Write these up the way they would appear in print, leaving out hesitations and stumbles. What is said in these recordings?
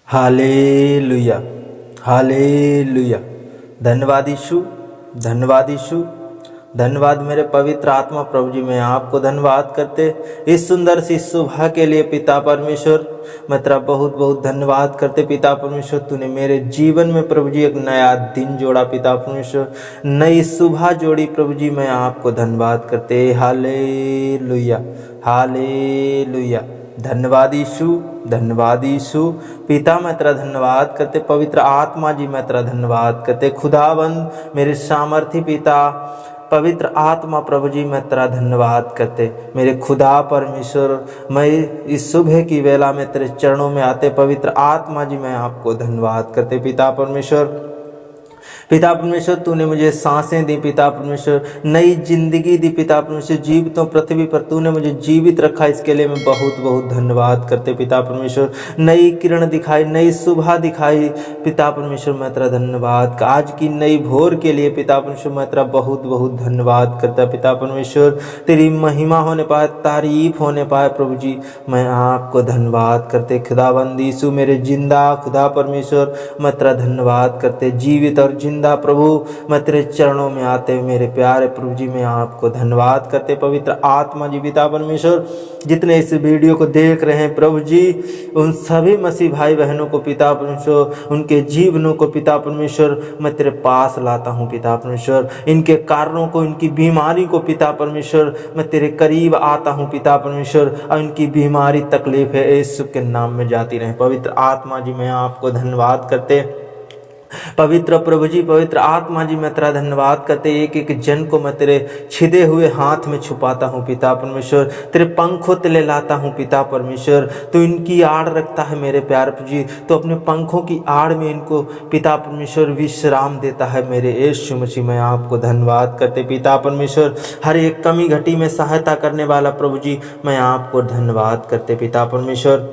Hallelujah, hallelujah. धन्यवाद यीशु, धन्यवाद यीशु, धन्यवाद मेरे पवित्र आत्मा प्रभु जी। मैं आपको धन्यवाद करते इस सुंदर सी सुबह के लिए पिता परमेश्वर। मैं तेरा बहुत बहुत धन्यवाद करते पिता परमेश्वर। तूने मेरे जीवन में प्रभु जी एक नया दिन जोड़ा पिता परमेश्वर, नई सुबह जोड़ी प्रभु जी। मैं आपको धन्यवाद करते। Hallelujah, hallelujah. धन्यवाद यीशु, धन्यवाद यीशु। पिता मैं तेरा धन्यवाद करते, पवित्र आत्मा जी मैं तेरा धन्यवाद करते। खुदावंद मेरे सामर्थी पिता पवित्र आत्मा प्रभु जी मैं तेरा धन्यवाद करते। मेरे खुदा परमेश्वर, मैं इस सुबह की वेला में तेरे चरणों में आते पवित्र आत्मा जी मैं आपको धन्यवाद करते। पिता परमेश्वर, पिता परमेश्वर तूने मुझे सांसें दी पिता परमेश्वर, नई जिंदगी दी पिता परमेश्वर। जीवितों पृथ्वी पर तूने मुझे जीवित रखा, इसके लिए मैं बहुत बहुत धन्यवाद करते पिता परमेश्वर। नई किरण दिखाई, नई सुबह दिखाई पिता परमेश्वर, मैं तेरा धन्यवाद। आज की नई भोर के लिए पिता परमेश्वर मैं तेरा बहुत बहुत धन्यवाद करता पिता परमेश्वर। तेरी महिमा होने पाए, तारीफ होने पाए प्रभु जी, मैं आपको धन्यवाद करते। खुदावंद यीशु मेरे जिंदा खुदा परमेश्वर, मैं तेरा धन्यवाद करते। जीवित और जिंदा प्रभु मैं तेरे चरणों में आते हुए मेरे प्यारे प्रभु जी मैं आपको धन्यवाद करते। पवित्र आत्मा जी पिता परमेश्वर, जितने इस वीडियो को देख रहे हैं प्रभु जी, उन सभी मसीह भाई बहनों को पिता परमेश्वर, उनके जीवनों को पिता परमेश्वर मैं तेरे पास लाता हूँ पिता परमेश्वर। इनके कारणों को, इनकी बीमारी को पिता परमेश्वर मैं तेरे करीब आता हूँ पिता परमेश्वर। और इनकी बीमारी तकलीफ है यीशु के नाम में जाती रहे। पवित्र आत्मा जी मैं आपको धन्यवाद करते। पवित्र प्रभु जी, पवित्र आत्मा जी मैं तेरा धन्यवाद करते। एक एक जन को मैं तेरे छिदे हुए हाथ में छुपाता हूँ पिता परमेश्वर, तेरे पंखों तले लाता हूँ पिता परमेश्वर। तो इनकी आड़ रखता है मेरे प्यारे प्रभु जी, तो अपने पंखों की आड़ में इनको पिता परमेश्वर विश्राम देता है मेरे यीशु मसीह। मैं आपको धन्यवाद करते पिता परमेश्वर। हर एक कमी घटी में सहायता करने वाला प्रभु जी मैं आपको धन्यवाद करते पिता परमेश्वर।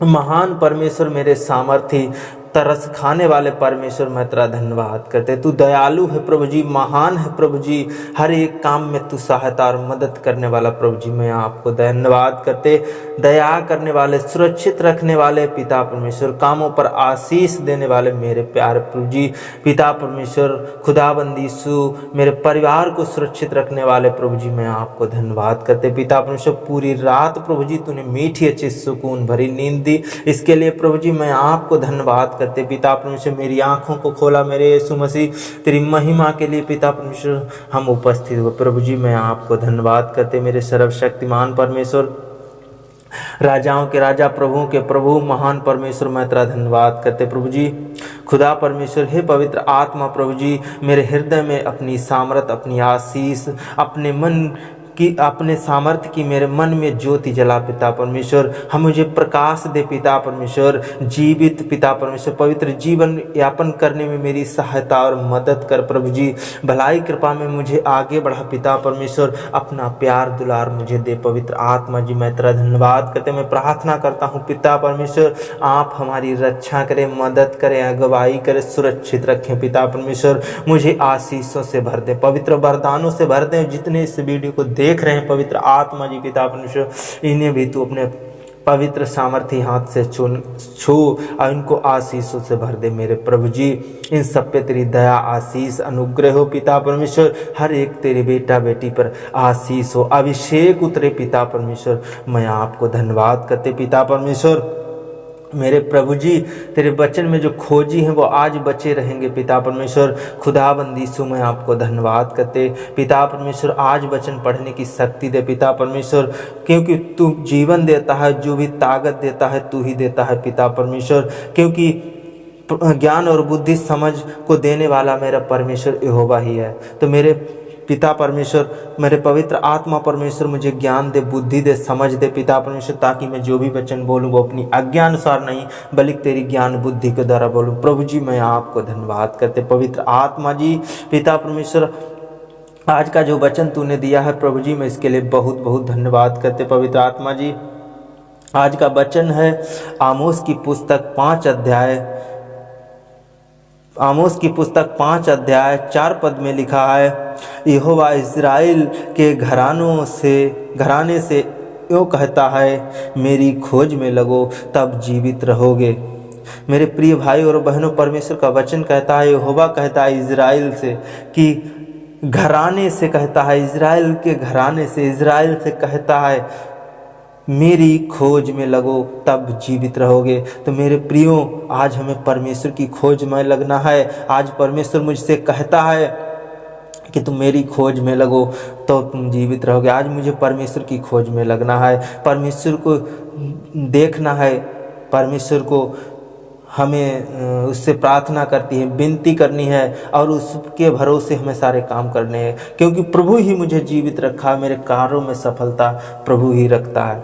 महान परमेश्वर, मेरे सामर्थी तरस खाने वाले परमेश्वर मैं तेरा धन्यवाद करते। तू दयालु है प्रभु जी, महान है प्रभु जी, हर एक काम में तू सहायता और मदद करने वाला प्रभु जी मैं आपको धन्यवाद करते। दया करने वाले, सुरक्षित रखने वाले पिता परमेश्वर, कामों पर आशीष देने वाले मेरे प्यारे प्रभु जी पिता परमेश्वर। खुदाबंद यीशु मेरे परिवार को सुरक्षित रखने वाले प्रभु जी मैं आपको धन्यवाद करते पिता परमेश्वर। पूरी रात प्रभु जी तूने मीठी अच्छी सुकून भरी नींद दी, इसके लिए प्रभु जी मैं आपको धन्यवाद करते पिता परमेश्वर। मेरी आंखों को खोला मेरे यीशु मसीह, तेरी महिमा के लिए पिता परमेश्वर हम उपस्थित हुए प्रभु जी मैं आपको धन्यवाद करते। मेरे सर्वशक्तिमान परमेश्वर, राजाओं के राजा, प्रभुओं के प्रभु, महान परमेश्वर मैं तेरा धन्यवाद करते प्रभु जी। खुदा परमेश्वर, हे पवित्र आत्मा प्रभु जी, मेरे हृदय में अपनी सामर्थ, अपनी आशीष, अपने मन कि अपने सामर्थ्य की मेरे मन में ज्योति जला पिता परमेश्वर। हम मुझे प्रकाश दे पिता परमेश्वर। जीवित पिता परमेश्वर, पवित्र जीवन यापन करने में मेरी सहायता और मदद कर प्रभु जी। भलाई कृपा में मुझे आगे बढ़ा पिता परमेश्वर। अपना प्यार दुलार मुझे दे पवित्र आत्मा जी मैं तेरा धन्यवाद करते। मैं प्रार्थना करता हूँ पिता परमेश्वर, आप हमारी रक्षा करें, मदद करें, अगुवाई करें, सुरक्षित रखें पिता परमेश्वर। मुझे आशीषों से भर दे, पवित्र वरदानों से भर दे। जितने इस वीडियो को देख रहे हैं पवित्र आत्मा जी पिता परमेश्वर, इन्हें भी तू अपने पवित्र सामर्थी हाथ से छू और इनको आशीषों से भर दे मेरे प्रभु जी। इन सब पे तेरी दया, आशीष, अनुग्रह हो पिता परमेश्वर। हर एक तेरे बेटा बेटी पर आशीष हो, अभिषेक उतरे पिता परमेश्वर। मैं आपको धन्यवाद करते पिता परमेश्वर। मेरे प्रभु जी, तेरे वचन में जो खोजी हैं वो आज बचे रहेंगे पिता परमेश्वर। खुदाबंद यीशु मैं आपको धन्यवाद करते पिता परमेश्वर। आज वचन पढ़ने की शक्ति दे पिता परमेश्वर, क्योंकि तू जीवन देता है, जो भी ताकत देता है तू ही देता है पिता परमेश्वर। क्योंकि ज्ञान और बुद्धि समझ को देने वाला मेरा परमेश्वर यहोवा ही है। तो मेरे पिता परमेश्वर, मेरे पवित्र आत्मा परमेश्वर, मुझे ज्ञान दे, बुद्धि दे, समझ दे पिता परमेश्वर, ताकि मैं जो भी वचन बोलूँ वो अपनी आज्ञा अनुसार नहीं बल्कि तेरी ज्ञान बुद्धि के द्वारा बोलूँ प्रभु जी। मैं आपको धन्यवाद करते पवित्र आत्मा जी पिता परमेश्वर। आज का जो वचन तूने दिया है प्रभु जी, मैं इसके लिए बहुत बहुत धन्यवाद करते पवित्र आत्मा जी। आज का वचन है आमोस की पुस्तक 5 अध्याय, आमोस की पुस्तक 5 अध्याय 4 पद में लिखा है, यहोवा इस्राएल के घराने से यूँ कहता है, मेरी खोज में लगो तब जीवित रहोगे। मेरे प्रिय भाई और बहनों, परमेश्वर का वचन कहता है, यहोवा कहता है इज़राइल से कि घराने से कहता है, इज़राइल के घराने से, इज़राइल से कहता है मेरी खोज में लगो तब जीवित रहोगे। तो मेरे प्रियो, आज हमें परमेश्वर की खोज में लगना है। आज परमेश्वर मुझसे कहता है कि तुम मेरी खोज में लगो तो तुम जीवित रहोगे। आज मुझे परमेश्वर की खोज में लगना है, परमेश्वर को देखना है, परमेश्वर को हमें उससे प्रार्थना करती है, विनती करनी है और उसके भरोसे हमें सारे काम करने हैं, क्योंकि प्रभु ही मुझे जीवित रखा, मेरे कार्यों में सफलता प्रभु ही रखता है।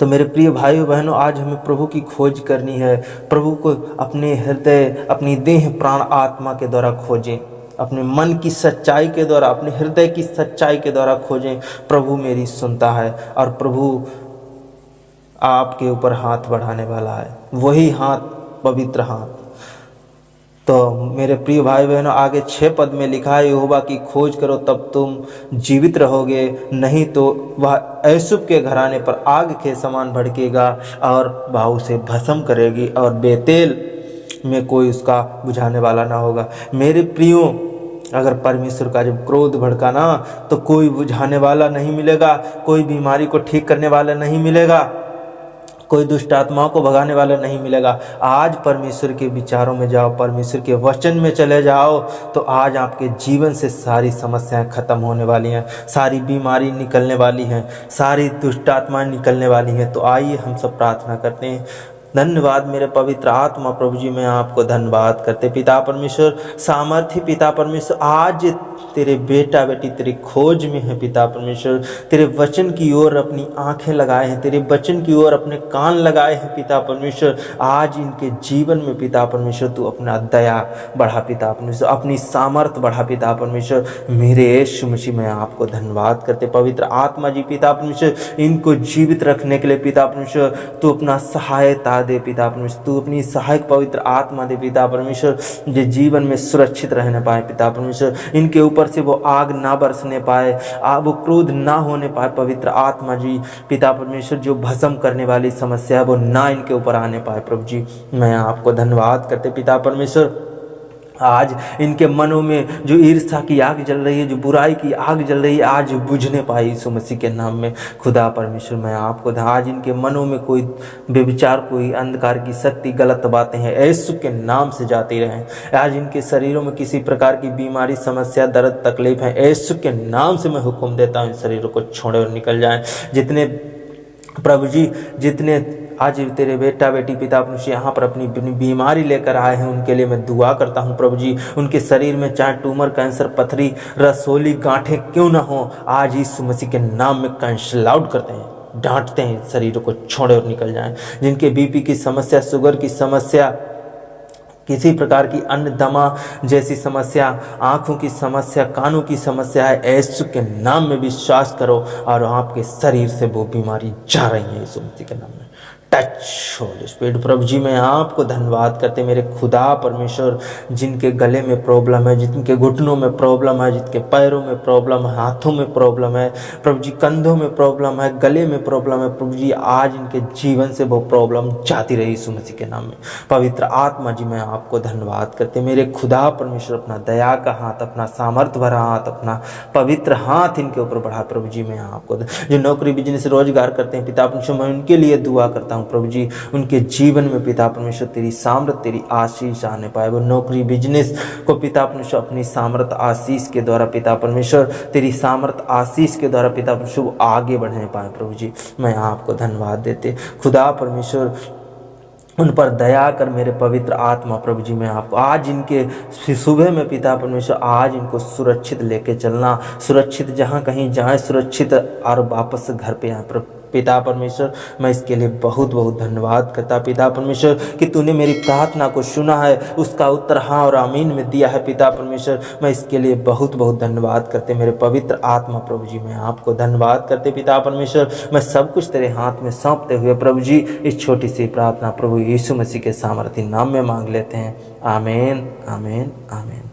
तो मेरे प्रिय भाइयों बहनों, आज हमें प्रभु की खोज करनी है। प्रभु को अपने हृदय, अपनी देह, प्राण, आत्मा के द्वारा खोजें, अपने मन की सच्चाई के द्वारा, अपने हृदय की सच्चाई के द्वारा खोजें। प्रभु मेरी सुनता है और प्रभु आपके ऊपर हाथ बढ़ाने वाला है, वही हाथ पवित्र हाथ। तो मेरे प्रिय भाई बहनों, आगे 6 पद में लिखा है, यहोवा की खोज करो तब तुम जीवित रहोगे, नहीं तो वह ऐसुब के घराने पर आग के समान भड़केगा और भाव से भस्म करेगी और बेतेल में कोई उसका बुझाने वाला ना होगा। मेरे प्रियो, अगर परमेश्वर का जब क्रोध भड़का ना, तो कोई बुझाने वाला नहीं मिलेगा, कोई बीमारी को ठीक करने वाला नहीं मिलेगा, कोई दुष्ट आत्माओं को भगाने वाला नहीं मिलेगा। आज परमेश्वर के विचारों में जाओ, परमेश्वर के वचन में चले जाओ, तो आज आपके जीवन से सारी समस्याएं खत्म होने वाली हैं, सारी बीमारी निकलने वाली हैं, सारी दुष्ट आत्माएं निकलने वाली हैं। तो आइए हम सब प्रार्थना करते हैं। धन्यवाद मेरे पवित्र आत्मा प्रभु जी, मैं आपको धन्यवाद करते पिता परमेश्वर, सामर्थ्य पिता परमेश्वर, आज तेरे बेटा बेटी तेरी खोज में है पिता परमेश्वर, तेरे वचन की ओर अपनी आंखें लगाए हैं, तेरे वचन की ओर अपने कान लगाए हैं पिता परमेश्वर। आज इनके जीवन में पिता परमेश्वर तू अपना दया बढ़ा पिता परमेश्वर, अपनी सामर्थ बढ़ा पिता परमेश्वर। मेरे यीशु मसीह में आपको धन्यवाद करते पवित्र आत्मा जी पिता परमेश्वर, इनको जीवित रखने के लिए पिता परमेश्वर तू अपना सहायता दे पिता परमेश्वर, तू अपनी सहायक पवित्र आत्मा दे पिता परमेश्वर, जो जीवन में सुरक्षित रहने पाए पिता परमेश्वर, इनके ऊपर से वो आग ना बरसने पाए, वो क्रोध ना होने पाए पवित्र आत्मा जी पिता परमेश्वर, जो भस्म करने वाली समस्या है वो ना इनके ऊपर आने पाए प्रभु जी। मैं आपको धन्यवाद करते पिता परमेश्वर, आज इनके मनों में जो ईर्ष्या की आग जल रही है, जो बुराई की आग जल रही है, आज बुझने पाई यीशु मसीह के नाम में खुदा परमेश्वर। मैं आपको आज इनके मनों में कोई व्यभिचार, कोई अंधकार की शक्ति, गलत बातें हैं, यीशु के नाम से जाती रहें। आज इनके शरीरों में किसी प्रकार की बीमारी, समस्या, दर्द, तकलीफ है, यीशु के नाम से मैं हुक्म देता हूँ इन शरीरों को छोड़े और निकल जाएं। जितने प्रभु जी, जितने आज तेरे बेटा बेटी पिता परमेश्वर यहाँ पर अपनी बीमारी लेकर आए हैं, उनके लिए मैं दुआ करता हूँ प्रभु जी। उनके शरीर में चाहे ट्यूमर, कैंसर, पथरी, रसोली, गांठें क्यों ना हो, आज यीशु मसीह के नाम में कैंसल आउट करते हैं, डांटते हैं, शरीरों को छोड़े और निकल जाएं। जिनके बीपी की समस्या, शुगर की समस्या, किसी प्रकार की अन्य दमा जैसी समस्या, आँखों की समस्या, कानों की समस्या है, यीशु के नाम में विश्वास करो और आपके शरीर से वो बीमारी जा रही है यीशु मसीह के नाम में। टच होली स्पिरिट प्रभु जी, मैं आपको धन्यवाद करते मेरे खुदा परमेश्वर, जिनके गले में प्रॉब्लम है, जिनके घुटनों में प्रॉब्लम है, जिनके पैरों में प्रॉब्लम है, हाथों में प्रॉब्लम है प्रभु जी, कंधों में प्रॉब्लम है, गले में प्रॉब्लम है प्रभु जी, आज इनके जीवन से वो प्रॉब्लम जाती रही यीशु मसीह के नाम में। पवित्र आत्मा जी, मैं आपको धन्यवाद करते मेरे खुदा परमेश्वर, अपना दया का हाथ, अपना सामर्थ भरा हाथ, अपना पवित्र हाथ इनके ऊपर बढ़ा प्रभु जी। मैं आपको जो नौकरी, बिजनेस, रोजगार करते हैं पिता परमेश्वर, मैं उनके लिए दुआ करता हूँ प्रभु जी। उनके जीवन में पिता परमेश्वर तेरी सामर्थ, तेरी आशीष आने पाए। वो नौकरी, बिजनेस को पिता परमेश्वर अपनी सामर्थ, आशीष के द्वारा पिता परमेश्वर, तेरी सामर्थ, आशीष के द्वारा पिता परमेश्वर वो आगे बढ़ने पाए प्रभु जी। मैं आपको धन्यवाद देते खुदा परमेश्वर, उन पर दया कर मेरे पवित्र आत्मा प्रभु जी। मैं आपको आज इनके सुबह में पिता परमेश्वर, आज इनको सुरक्षित लेके चलना, सुरक्षित जहाँ कहीं जाए, सुरक्षित और वापस घर पे आए पिता परमेश्वर। मैं इसके लिए बहुत बहुत धन्यवाद करता पिता परमेश्वर कि तूने मेरी प्रार्थना को सुना है, उसका उत्तर हाँ और आमीन में दिया है पिता परमेश्वर। मैं इसके लिए बहुत बहुत धन्यवाद करते मेरे पवित्र आत्मा प्रभु जी। मैं आपको धन्यवाद करते पिता परमेश्वर। मैं सब कुछ तेरे हाथ में सौंपते हुए प्रभु जी इस छोटी सी प्रार्थना प्रभु यीशु मसीह के सामर्थ्य नाम में मांग लेते हैं। आमीन, आमीन, आमीन।